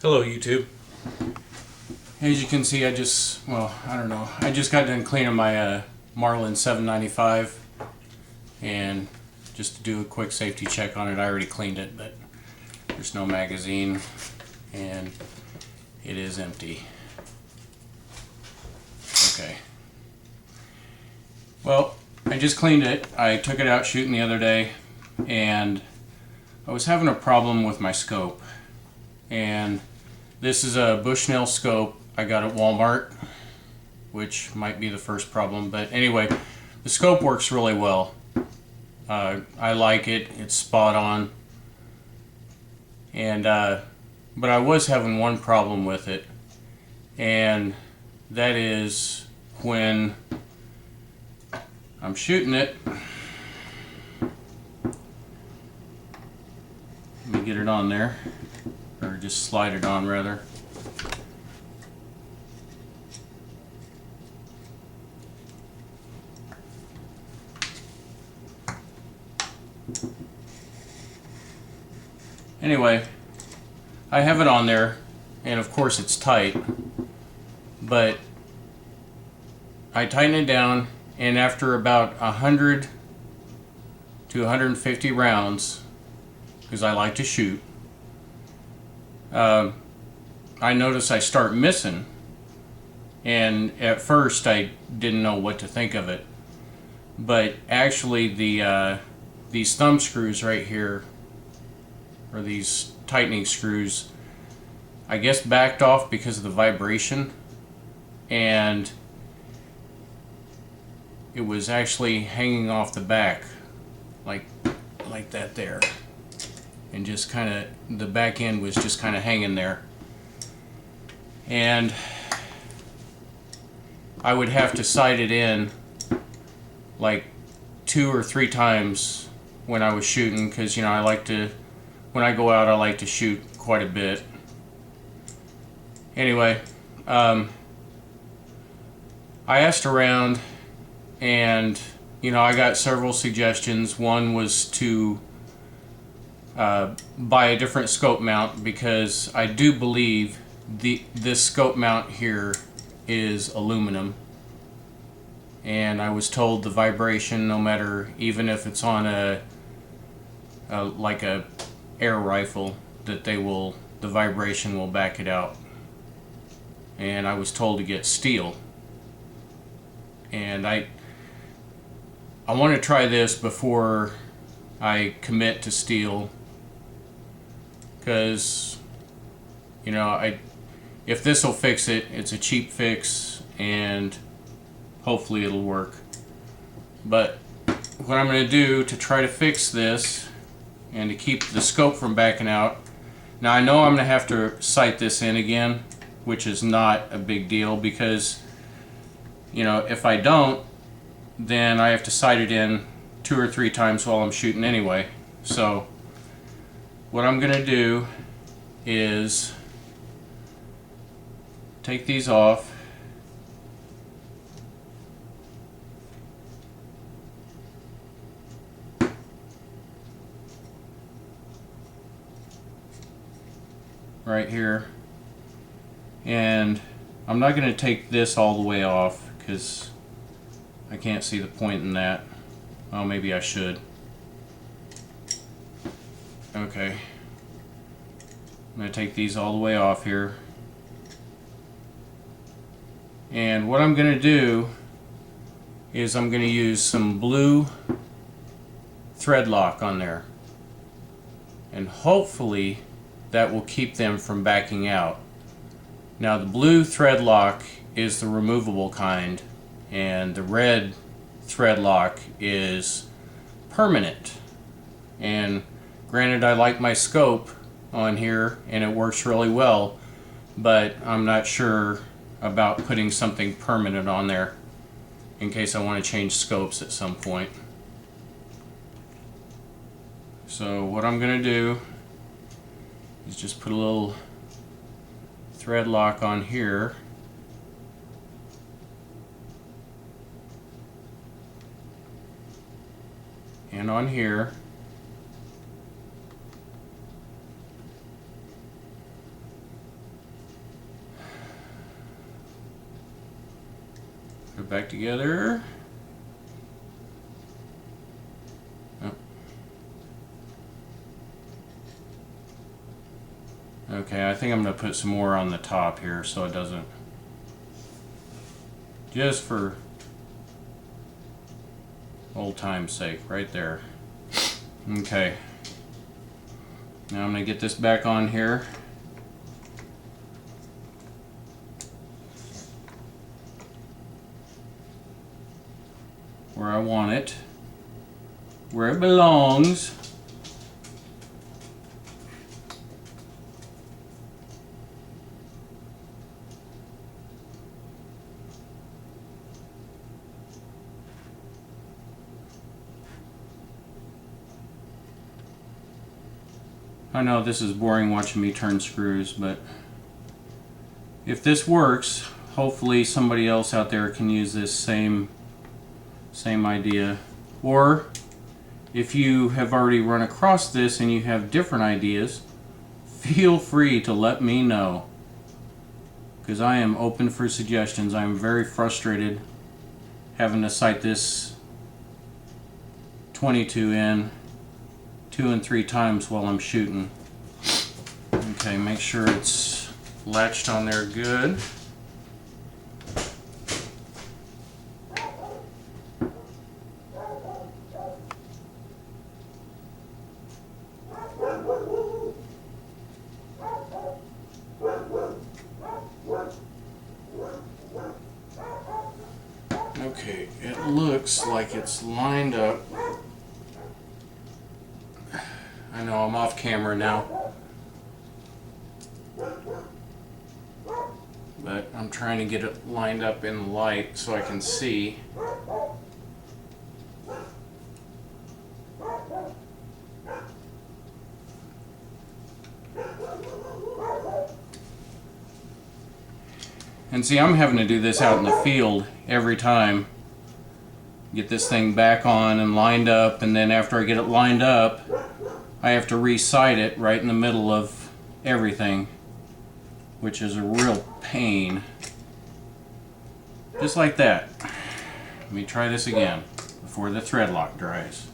Hello YouTube. As you can see, I just got done cleaning my Marlin 795, and just to do a quick safety check on it, I already cleaned it, but there's no magazine and it is empty. Okay. Well, I just cleaned it. I took it out shooting the other day, and I was having a problem with my scope. And this is a Bushnell scope I got at Walmart, which might be the first problem. But anyway, the scope works really well. I like it. It's spot on. And but I was having one problem with it, and that is when I'm shooting it. Let me get it on there, or just slide it on rather. Anyway, I have it on there, and of course it's tight, but I tighten it down, and after about 100 to 150 rounds, because I like to shoot, I notice I start missing, and at first I didn't know what to think of it, but actually these thumb screws right here, or these tightening screws, I guess backed off because of the vibration, and it was actually hanging off the back like that there, and just kind of the back end was just kind of hanging there, and I would have to sight it in like 2 or 3 times when I was shooting, because I like to, when I go out, I like to shoot quite a bit. Anyway, I asked around, and I got several suggestions. One was to buy a different scope mount, because I do believe this scope mount here is aluminum, and I was told the vibration, no matter, even if it's on like a air rifle, that the vibration will back it out. And I was told to get steel, and I want to try this before I commit to steel, because if this will fix it, it's a cheap fix, and hopefully it'll work. But what I'm going to do to try to fix this and to keep the scope from backing out, now I know I'm going to have to sight this in again, which is not a big deal, because if I don't, then I have to sight it in 2 or 3 times while I'm shooting anyway. So what I'm going to do is take these off, right here, and I'm not going to take this all the way off, because I can't see the point in that. Well, maybe I should. Okay, I'm going to take these all the way off here, and what I'm going to do is I'm going to use some blue thread lock on there, and hopefully that will keep them from backing out. Now, the blue thread lock is the removable kind, and the red thread lock is permanent. And granted, I like my scope on here and it works really well, but I'm not sure about putting something permanent on there in case I want to change scopes at some point. So what I'm going to do is just put a little thread lock on here, and on here, back together. Oh. Okay, I think I'm going to put some more on the top here so it doesn't, just for old time's sake, right there. Okay. Now I'm going to get this back on here. Where I want it. Where it belongs. I know this is boring watching me turn screws, but if this works, hopefully somebody else out there can use this same idea. Or if you have already run across this and you have different ideas, feel free to let me know, because I am open for suggestions. I am very frustrated having to sight this 22 in 2 and 3 times while I'm shooting. Okay, make sure it's latched on there good. Okay, it looks like it's lined up. I know I'm off camera now, but I'm trying to get it lined up in the light so I can see. And see, I'm having to do this out in the field every time. Get this thing back on and lined up, and then after I get it lined up, I have to re-sight it right in the middle of everything, which is a real pain. Just like that. Let me try this again before the thread lock dries.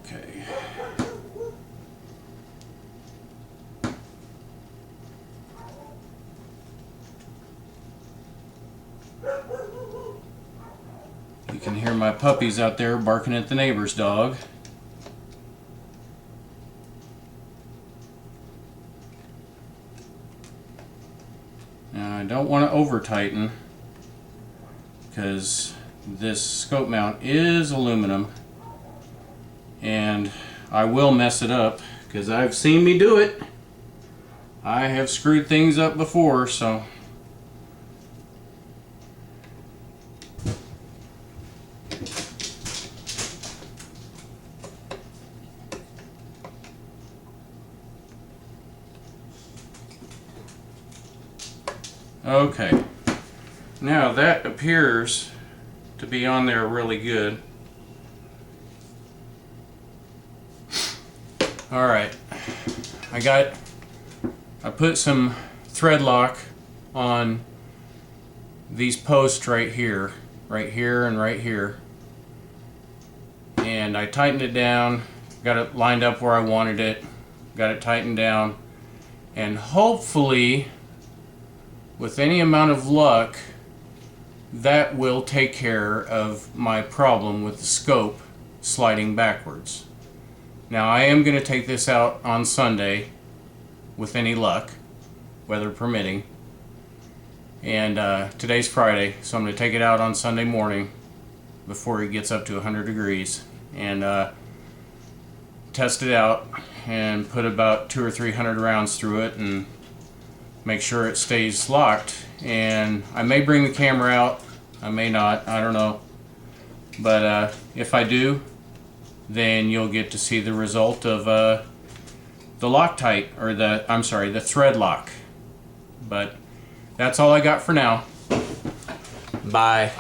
Okay. You can hear my puppies out there barking at the neighbor's dog. Now I don't want to over tighten because this scope mount is aluminum and I will mess it up because I've seen me do it. I have screwed things up before, so okay. Now that appears to be on there really good. Alright, I put some thread lock on these posts right here and right here, and I tightened it down, got it lined up where I wanted it, got it tightened down, and hopefully with any amount of luck that will take care of my problem with the scope sliding backwards. Now I am going to take this out on Sunday with any luck, weather permitting, and today's Friday, so I'm going to take it out on Sunday morning before it gets up to 100 degrees and test it out and put about 200 or 300 rounds through it and make sure it stays locked. And I may bring the camera out, I may not, I don't know, but if I do, then you'll get to see the result of the Loctite, or the thread lock. But that's all I got for now. Bye.